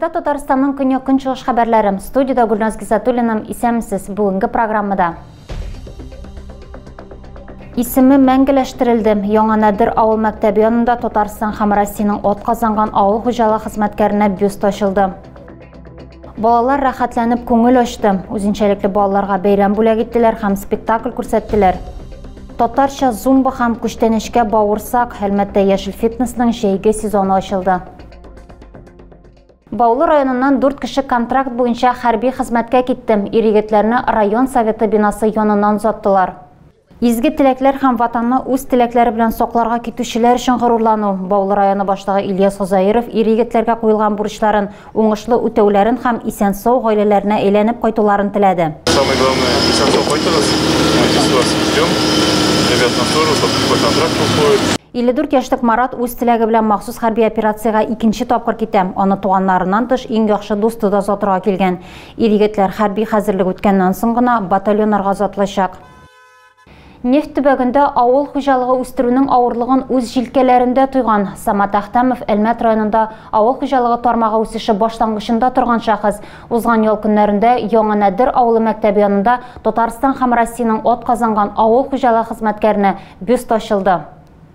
Эфирда Татарстанның көньяк-көнчыгыш хәбәрләре. Студияда Гүлназ Гизатуллина, исәмсез бүгенге программада. Исеме мәңгеләштерелде. Яңа Нәдер авыл мәктәбе янында Татарстан һәм Россиянең атказанган авыл хуҗалыгы хезмәткәренә бюст ачылды. Балалар рәхәтләнеп күңел ачты. Үзенчәлекле балаларга бәйрәм бүләк иттеләр һәм спектакль күрсәттеләр. Татарча зумба һәм күчтәнешкә бавырсак, Хәлмәттә яшел фитнесның җәйге сезоны ачылды. Баулы районыннан 4 кеше контракт буенча хәрби хезмәткә китте. Ир-егетләрне район советы бинасы яныннан узаттылар. Изге теләкләр һәм ватанны үз теләкләре белән сакларга китүчеләр өчен горурлану. Баулы районы башлыгы Ильяс Хозаиров ир-егетләргә куелган бурычларын уңышлы үтәүләрен һәм исән-сау гаиләләренә әйләнеп кайтуларын теләде. Самое главное, исән-сау кайтыгыз. Мы здесь вас ждем. Ребят на сторону, по контракту уходит. 54 яшьлек Марат үз теләге белән махсус хәрби операциягә икенче тапкыр китә. Аны туганнарыннан тыш иң яхшы дусты да озатырга килгән. Ир-егетләр хәрби хәзерлек үткәннән соң гына батальоннарга озатылачак. Нефть төбәгендә авыл хуҗалыгы үстерүнең авырлыгын үз җилкәләрендә тойган Самат Әхтәмов Әлмәт районында авыл хуҗалыгы тармагы үсеше башлангычында торган шәхес узган ел көннәрендә Яңа Нәдер авылы мәктәбе янында Татарстан һәм Россиянең атказанган авыл хуҗалыгы хезмәткәренә бюст ачылды.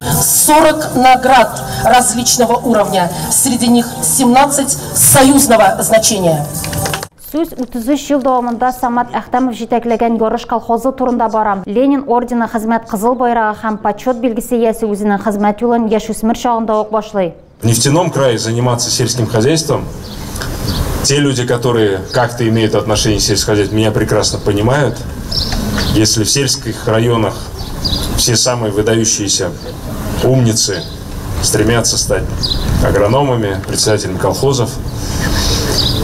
40 наград различного уровня, среди них 17 союзного значения. Сүз 33 ел дәвамында Самат Әхтәмов җитәкләгән ярыш колхозы турында бара. Ленин ордены, хезмәт кызыл байрагы һәм почет билгесе иясе үзенең хезмәт юлын яшүсмер чагында ук башлый. В нефтяном крае заниматься сельским хозяйством, те люди, которые как-то имеют отношение к сельскому хозяйству, меня прекрасно понимают. Если в сельских районах все самые выдающиеся умницы стремятся стать агрономами, председателями колхозов,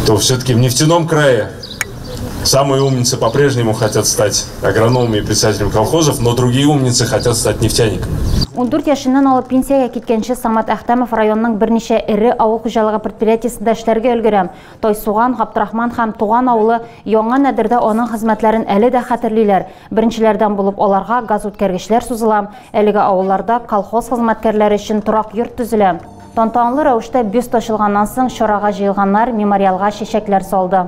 то все-таки в нефтяном крае самые умницы по-прежнему хотят стать агрономами и председателями колхозов, но другие умницы хотят стать нефтяниками. 14 яшеннән алып пенсиягә киткәнче Самат Әхтәмов районның берничә ире авыл хуҗалыгы предприятиесендә эшләргә өлгерә. Тайсуган, Габдрахман һәм Туган авылы Яңа Нәдердә аның хезмәтләрен әле дә хәтерлиләр. Беренчеләрдән булып аларга газ үткәргечләр сузыла. Әлеге авылларда колхоз хезмәткәрләре өчен торак йорт төзелә. Тантаналы рәвештә бюст ачылганнан соң чарага җыелганнар мемориалга чәчәкләр салды.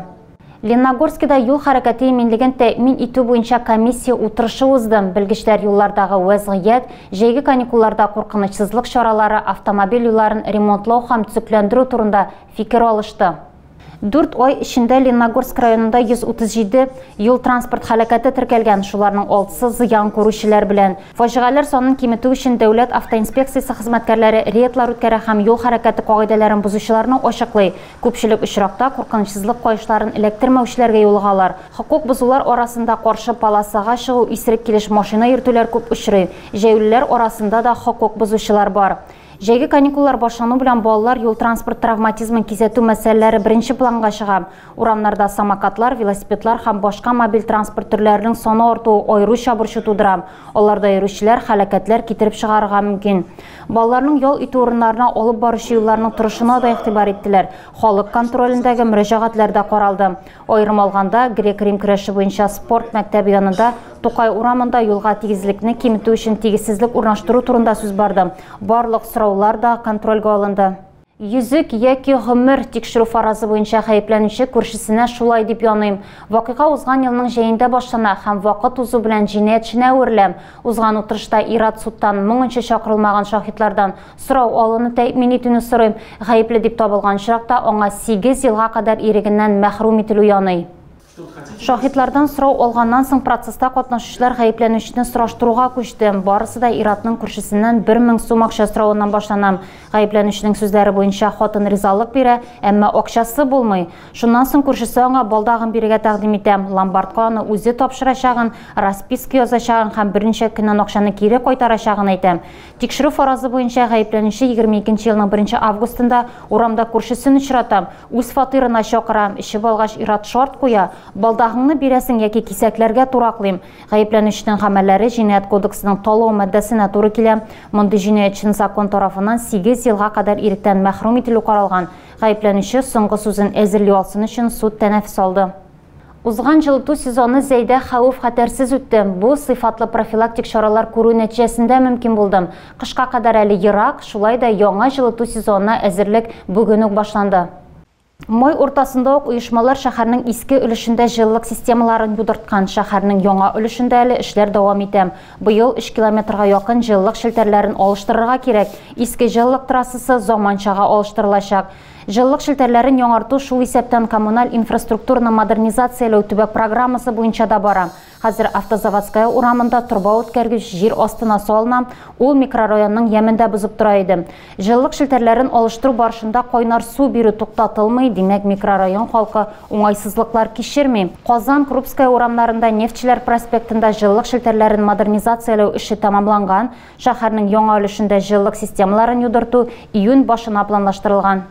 Лениногорскида юл хәрәкәте иминлеген тәэмин итү буенча комиссия утырышы узды. Белгечләр юллардагы вазгыять, җәйге каникулларда куркынычсызлык чаралары, автомобиль юлларын ремонтлау һәм төзекләндерү турында фикер алышты. 4 ай эчендә Лениногорск районында 137 юл транспорт һәлакәте теркәлгән, шуларның 6-сы зыян күрүчеләр белән. Фаҗигаләр санын киметү өчен дәүләт автоинспекциясе хезмәткәрләре рейдлар үткәрә һәм юл хәрәкәте кагыйдәләрен бузучыларны ачыклый. Күпчелек очракта куркынычсызлык кайышларын эләктермәүчеләргә юлгалар. Хокук бузулар арасында каршы полосага чыгу, исерек килеш машина йөртүләр күп очрый. Җәяүлеләр арасында да хокук бузучылар бар. Җәйге каникуллар башлану белән балалар юл транспорт травматизмын кизәтү мәсьәләләре беренче планга чыга. Урамнарда самокатлар, велосипедлар һәм башка мобиль транспорт төрләренең саны артуы аеруча борчу тудыра. Аларда йөрүчеләр һәлакәтләр китереп чыгарырга мөмкин. Балаларның ял итү урыннарына алып баручы юлларның торышына да игътибар иттеләр. Халык контролендәге мөрәҗәгатьләр дә каралды. Аерым алганда, грек-рим көрәше буенча спорт мәктәбе янында Тукай урамында юлга тигезлекне киметү өчен тигезсезлек урнаштыру турында сүз барды. Барлык сораулар да контрольгә алынды. Йөзек яки гомер тикшерү фаразы буенча гаепләнүче күршесенә шулай дип яныйм. Вакыйга узган елның җәендә башлана һәм вакыт узу белән җинаятьчене әверелә. Узган утырышта ир-ат судтан 1000-нче чакырылмаган шаһитлардан сорау алуны тәэмин итүне сорыйм. Гаепле дип табылган чакта аңа 8 елга кадәр ирегеннән мәхрүм ителү яный. Шаһитлардан сорау алганнан соң процесста катнашучылар гаепләнүчене сораштыруга күчте. Барысы да ир-атның күршесеннән 1000 сум акча соравыннан башлана. Гаепләнүченең сүзләре буенча хатын ризалык бирә, әмма акчасы булмый. Шуннан соң күршесе аңа балдагын бирергә тәкъдим итә. Ломбардка аны үзе тапшырачагын, расписка язачагын һәм берничә көннән акчаны кире кайтарачагын әйтә. Тикшерү фаразы буенча гаепләнүче 22 елның 1 августында урамда күршесен очрата. Үз фатирына чакыра, эче балгач ир-ат шарт куя. Балдагыңны бирәсең яки кисәкләргә тураклыйм. Гаепләнүченең гамәлләре җинаять кодексының талау маддәсенә туры килә. Мондый җинаятьчене закон тарафыннан 8 елга кадәр иректән мәхрүм ителү каралган. Гаепләнүче соңгы сүзен әзерләү алсын өчен суд тәнәфес алды. Узган жылыту сезоны зәйдә хәвеф-хәтәрсез үтте. Бу сыйфатлы профилактик чаралар күрү нәтиҗәсендә мөмкин булды. Кышка кадәр әле ерак, шулай да яңа жылыту сезонына әзерлек бүген үк башланды. Май уртасында ук оешмалар шәһәрнең иске өлешендә җылылык системаларын юдырткан, шәһәрнең яңа өлешендә әле эшләр дәвам итә. Быел 3 километрга якын җылылык шелтәрләрен алыштырырга кирәк. Иске җылылык трассасы заманчага алыштырылачак. Җылылык шелтәрләрен яңарту шул исәптән коммуналь инфраструктураны модернизацияләү төбәк программасы буенча да бара. Хәзер Автозаводская урамында торба үткәргеч җир астына салына, ул микрорайонның ямендә бузып тора иде. Җылылык шелтәрләрен алыштыру барышында кайнар су бирү туктатылмый, димәк микрорайон халкы уңайсызлыклар кичерми. Казан Крупская урамнарында Нефтчеләр проспектында җылылык шелтәрләрен модернизацияләү эше тәмамланган, шәһәрнең яңа өлешендә җылылык системаларын юдырту июнь башына планлаштырылган.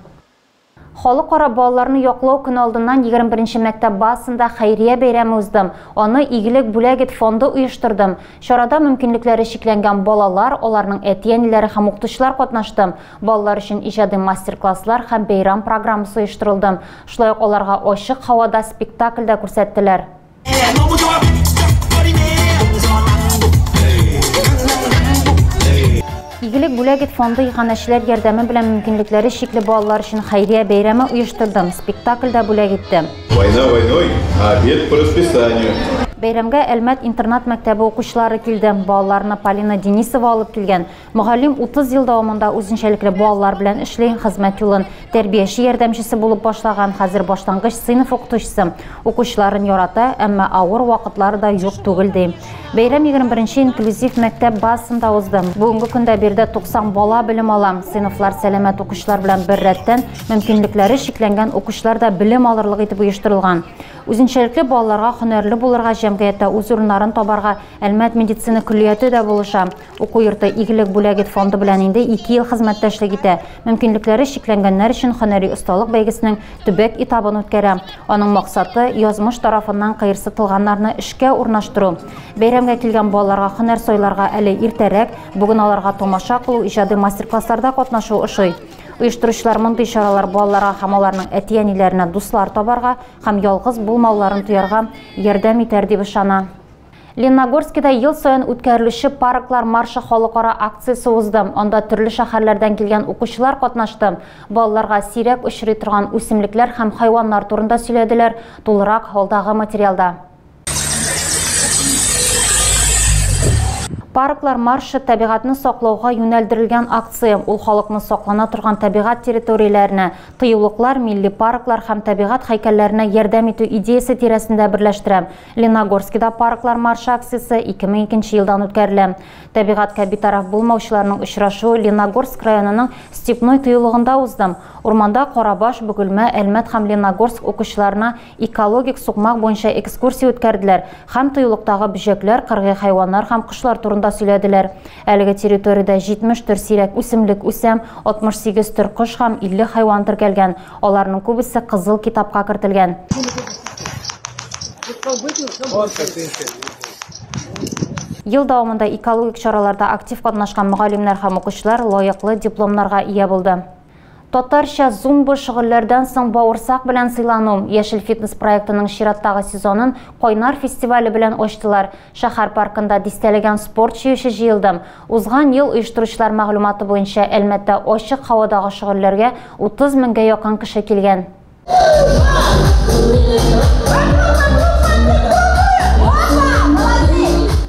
Халыкара балаларны яклау көне алдыннан 21 мәктәп базасында хәйрия бәйрәме уздым. Аны Игелек бүләгет фонды оештырдым. Чарада мөмкинлекләре шикләнгән балалар, аларның әти-әниләре һәм укытучылар катнашты. Балалар өчен иҗади мастер-класслар һәм бәйрәм программасы оештырылды. Шулай ук аларга ачык һавада спектакль дә күрсәттеләр. Игелек бүләгет фонды иганәчеләр ярдәме белән мөмкинлекләре шикле балалар өчен хәйрия бәйрәме оештырдым. Спектакль дә бүләк итте. Война войной, а обед по расписанию. Бәйрәмгә Әлмәт интернат мәктәбе укучылары килде. Балаларны Полина Денисова алып килгән. Мөгаллим 30 ел дәвамында үзенчәлекле балалар белән эшли, хезмәт юлын тәрбияче ярдәмчесе булып башлаган, хәзер башлангыч сыйныф укытучысы. Укучыларын ярата, әмма авыр вакытлары да юк түгел ди. Бәйрәм 21-нче инклюзив мәктәп базасында узды. Бүгенге көндә бирдә 90 бала белем ала. Сыйныфлар сәламәт укучылар белән бер рәттән, мөмкинлекләре шикләнгән укучылар да белем алырлык итеп оештырылган. Үзенчәлекле балаларга һөнәрле булырга җәмгыятьтә үз урыннарын табарга Әлмәт медицина күллияте дә булыша. Уку йорты Игелек бүләгет фонды белән инде 2 ел хезмәттәшлек итә. Мөмкинлекләре шикләнгәннәр өчен һөнәри осталык бәйгесенең төбәк этабын үткәрә. Аның максаты язмыш тарафыннан кыерсытылганнарны эшкә урнаштыру. Бәйрәмгә килгән балаларга һөнәр сайларга әле иртәрәк, бүген аларга тамаша кылу, иҗади мастер-классларда катнашу ошый. Оештыручылар мондый чаралар балаларга һәм аларның әти-әниләренә дуслар табарга һәм ялгыз булмауларын туярга ярдәм итәр дип ышана. Лениногорскида ел саен үткәрелүче парклар маршы халыкара акциясе узды. Анда төрле шәһәрләрдән килгән укучылар катнашты. Балаларга сирәк очрый торган үсемлекләр һәм хайваннар турында сөйләделәр. Тулырак халдагы материалда. Парклар маршы табигатны саклауга юнәлдерелгән акция. Ул халыкны саклана торган табигат территорияләренә, тыюлыклар, милли парклар һәм табигат һәйкәлләренә ярдәм итү идеясе тирәсендә берләштерә. Лениногорскида парклар маршы акциясе 2002 елдан үткәрелә. Табигатка битараф булмаучыларның очрашуы Лениногорск районының Степной тыюлыгында узды. Урманда Карабаш, Бөгелмә, Әлмәт һәм Лениногорск укучыларына экологик сукмак буенча экскурсия үткәрделәр һәм тыюлыктагы бөҗәкләр, кыргый хайваннар һәм кошлар турында сөйләделәр. Әлеге территориядә 70 төр сирәк үсемлек үсәм, 68 төр кош һәм 50 хайван теркәлгән. Аларның күбесе кызыл китапка кертелгән. Ел дәвамында экологик чараларда актив катнашкан мөгаллимнәр һәм укучылар лаеклы дипломнарга ия булды. Татарча зумба шөгыльләрдән соң бавырсак белән сыйлану Яшел фитнес проектының чираттагы сезонын Кайнар фестивале белән ачтылар. Шәһәр паркында дистәләгән спорт җыелышы җыелды. Узган ел оештыручылар мәгълүматы буенча Әлмәттә ачык һавадагы шөгыльләргә 30 меңгә якын кеше килгән.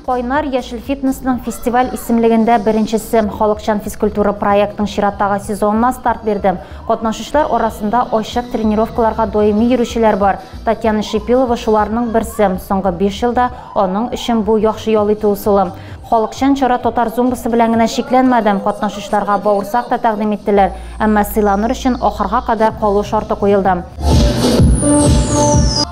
Кайнар Яшел фитнесның фестиваль исемлегендә беренчесе халыкчан физкультура проектның чираттагы сезонына старт берде. Катнашучылар арасында ачык тренировкаларга даими йөрүчеләр бар. Татьяна Шипилова шуларның берсе. Соңгы 5 елда аның өчен бу яхшы ял итү усулы. Халыкчан чара татар зумбасы белән генә шикләнмәде. Катнашучыларга бавырсак та тәкъдим иттеләр, әмма сыйланыр өчен ахырга кадәр калу шарты куелды.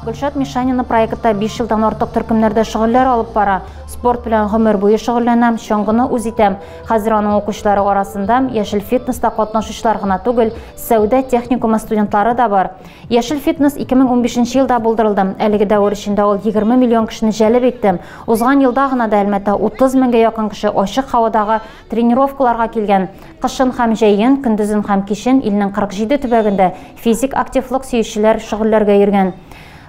Гөлшат Мишанина проектта 5 елдан артык төркемнәрдә шөгыльләр алып бара. Спорт белән гомер буе шөгыльләнәм, чаңгыны үз итәм. Хәзер аның укучылары арасында Яшел фитнеста катнашучылар гына түгел, сәүдә техникумы студентлары да бар. Яшел фитнес 2015 елда булдырылды. Әлеге дәвер эчендә ул 20 миллион кешене җәлеп итте. Узган елда гына да Әлмәттә 30 меңгә якын кеше ачык һавадагы тренировкаларга килгән. Кышын һәм җәен, көндезен һәм кичен илнең 47 төбәгендә физик активлык сөючеләр шөгыльләргә йөргән.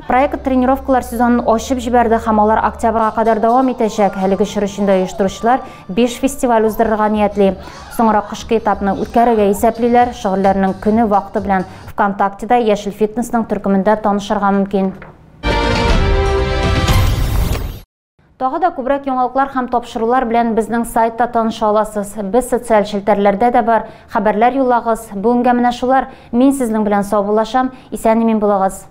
Проект тренировкалар сезонын ошып жиберди һәм алар октябрга кадәр дәвам итәчәк. Әлеге чырышында оештыручылар 5 фестиваль уздырырга ниятли. Соңра кышкы этапны үткәрергә исәплиләр. Шөгыльләрнең көне вакыты белән ВКонтактеда Яшел фитнесның төркемендә танышырга мөмкин. Тагы да күбрәк яңалыклар һәм тапшырулар белән безнең сайтта таныша аласыз. Без социаль челтәрләрдә дә бар. Хәбәрләр юллагыз. Бүгенгә менә шулар. Мин сезнең белән сау булашам. Исән-имин булыгыз.